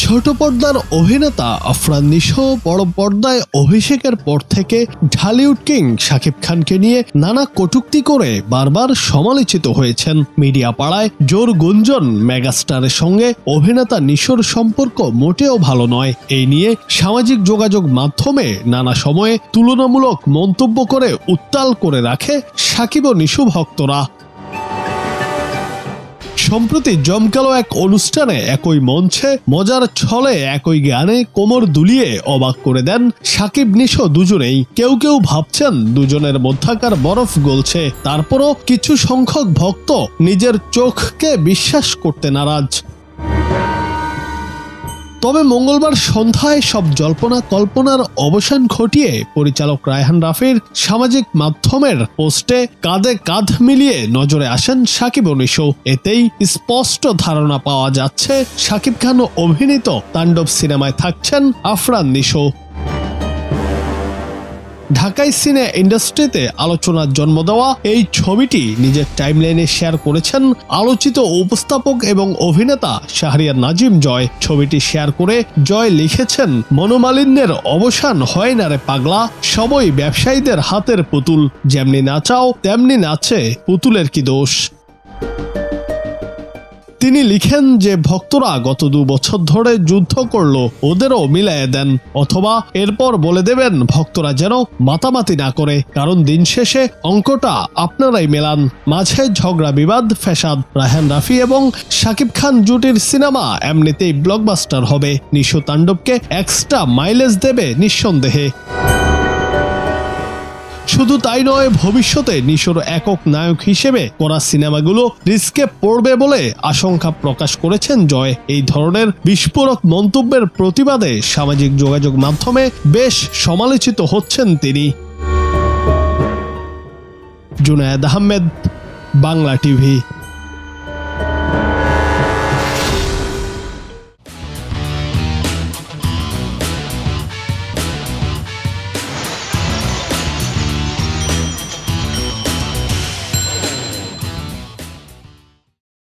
ছোট পর্দার অভিনেতা আফরান নিশো বড় পর্দায় অভিষেকের পর থেকে ঢালিউড কিং শাকিব খানকে নিয়ে নানা কটূক্তি করে বারবার সমালোচিত হয়েছেন। মিডিয়া পাড়ায় জোর গুঞ্জন মেগাস্টারের সঙ্গে অভিনেতা নিশোর সম্পর্ক মোটেও ভালো নয়। এই নিয়ে সামাজিক যোগাযোগ মাধ্যমে নানা সময়ে তুলনামূলক মন্তব্য করে উত্তাল করে রাখে শাকিব ও নিশো ভক্তরা। সম্প্রতি জমকালো এক অনুষ্ঠানে একই মঞ্চে মজার ছলে একই গানে কোমর দুলিয়ে অবাক করে দেন শাকিব নিশো দুজনেই। কেউ কেউ ভাবছেন দুজনের মধ্যকার বরফ গলছে, তারপরও কিছু সংখ্যক ভক্ত নিজের চোখকে বিশ্বাস করতে নারাজ। তবে মঙ্গলবার সন্ধ্যায় সব জল্পনা কল্পনার অবসান ঘটিয়ে পরিচালক রায়হান রাফির সামাজিক মাধ্যমের পোস্টে কাঁধে কাঁধ মিলিয়ে নজরে আসেন শাকিব ও নিশো। এতেই স্পষ্ট ধারণা পাওয়া যাচ্ছে শাকিব খান অভিনীত তাণ্ডব সিনেমায় থাকছেন আফরান নিশো। ঢাকায় সিনে ইন্ডাস্ট্রিতে আলোচনার জন্ম দেওয়া এই ছবিটি নিজের টাইমলাইনে শেয়ার করেছেন আলোচিত উপস্থাপক এবং অভিনেতা শাহরিয়ার নাজিম জয়। ছবিটি শেয়ার করে জয় লিখেছেন, মনোমালিন্যের অবসান হয় না রে পাগলা, সবই ব্যবসায়ীদের হাতের পুতুল, যেমনি নাচাও তেমনি নাচে, পুতুলের কি দোষ। তিনি লিখেন যে ভক্তরা গত 2 বছর ধরে যুদ্ধ করলো, ওদেরও মিলাইয়ে দেন, অথবা এরপর বলে দেবেন ভক্তরা যেন মাতামাতি না করে, কারণ দিন শেষে অঙ্কটা আপনারাই মেলান। মাঝে ঝগড়া বিবাদ ফ্যাসাদ। রায়হান রাফি এবং শাকিব খান জুটির সিনেমা এমনিতেই ব্লকবাস্টার হবে। নিশো তাণ্ডবকে এক্সট্রা মাইলেজ দেবে নিঃসন্দেহে। শুধু তাই নয়, ভবিষ্যতে নিশোর একক নায়ক হিসেবে করা সিনেমাগুলো রিস্কে পড়বে বলে আশঙ্কা প্রকাশ করেছেন জয়। এই ধরনের বিস্ফোরক মন্তব্যের প্রতিবাদে সামাজিক যোগাযোগ মাধ্যমে বেশ সমালোচিত হচ্ছেন তিনি। জুনায়েদ আহমেদ, বাংলা টিভি।